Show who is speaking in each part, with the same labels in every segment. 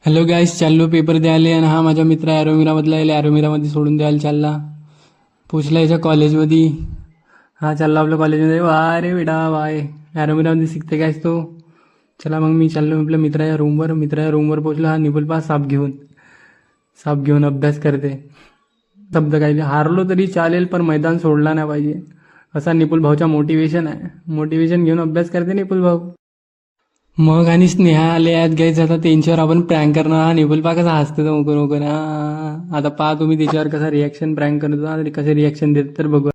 Speaker 1: Hello गाईस, चाललो paper द्यायला. आणि हा माझा मित्र ॲरोमिरामधला यायला ॲरोमिरामध्ये सोडून द्यायला चालला. पोचला याच्या कॉलेजमध्ये. हा चालला आपल्या कॉलेजमध्ये. वा रे बेटा वाय, ॲरोमिरामध्ये शिकते कायच तो. चला मग मी चाललो आपल्या मित्राच्या रूमवर पोचलो. हा निपुल पास साप घेऊन अभ्यास करते. शब्द काही हारलो तरी चालेल, पण मैदान सोडला नाही पाहिजे, असा निपुल भाऊचा मोटिवेशन आहे. मोटिवेशन घेऊन अभ्यास करते निपुल भाऊ. मग आणि स्नेहा आले आहेत गाईज. आता त्यांच्यावर आपण प्रँक करणार. हा निपुल पा कसा हसतो तो मोकन. आता पहा तुम्ही त्याच्यावर कसा रिॲक्शन प्रँक करतो, आणि कसे रिॲक्शन देत तर बघू.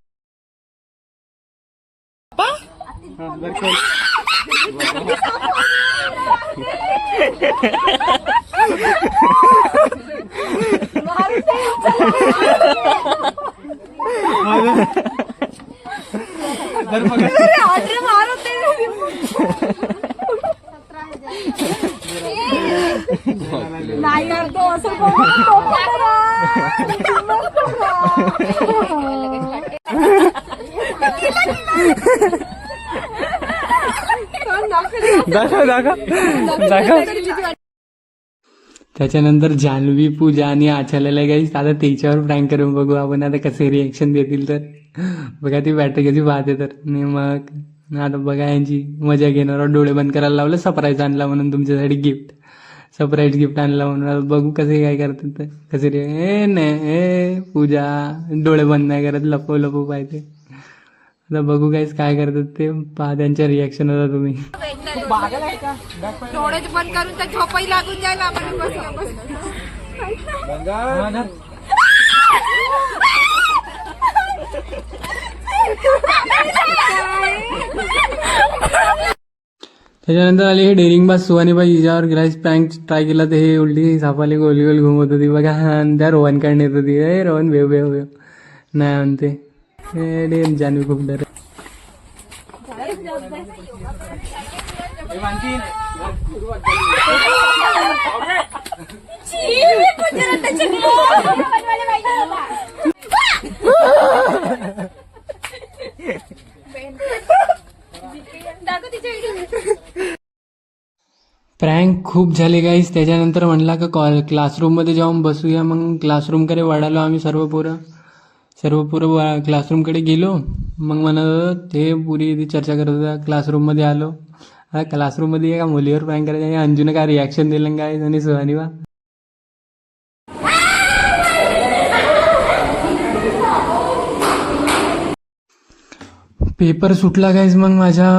Speaker 2: नाही यार, तो असं
Speaker 1: त्याच्यानंतर जान्हवी, पूजा आणि आचार्याला गाईज. आता त्याच्यावर प्रँक करून बघू आपण, आता कसे रिॲक्शन देतील तर. बघा ती बॅटरी कशी पाहते तर. आणि मग आता बघा यांची मजा घेणार. डोळे बंद करायला लावलं. सरप्राईज आणला म्हणून तुमच्यासाठी गिफ्ट. सरप्राईज गिफ्ट आणला म्हणून बघू कसे काय करतात तर. कसे रे नाही पूजा डोळे बंद नाही करत, लपू पाहिजे. आता बघू काहीच काय करतात ते. पहा त्यांच्या रिॲक्शन होता तुम्ही.
Speaker 2: डोळे बंद करून तर झोपही लागून जायला आपण
Speaker 1: त्याच्यानंतर आली हे डेअरिंग बाज सुहानीबाई. हिच्यावर ग्राईस प्रँक ट्राय केला तर हे उलटी सापाली गोल गोल घुमत होती बघा. त्या रोहनकडे येत होती. रोहन भेव नाही म्हणते. जान्हवी खूप डर. प्रँक खूप झाले गाईस. त्याच्यानंतर म्हणला का क्लासरूममध्ये जाऊन बसूया. मग क्लासरूमकडे वळालो आम्ही सर्व पोरं क्लासरूमकडे गेलो. मग म्हणत ते पुरी चर्चा करत होता. क्लासरूममध्ये आलो. आता क्लासरूममध्ये एका मुलीवर प्रँक करायचं. अंजूने काय रिॲक्शन दिलं काय आणि सुहानीबा. पेपर सुटला गाईज. मग माझ्या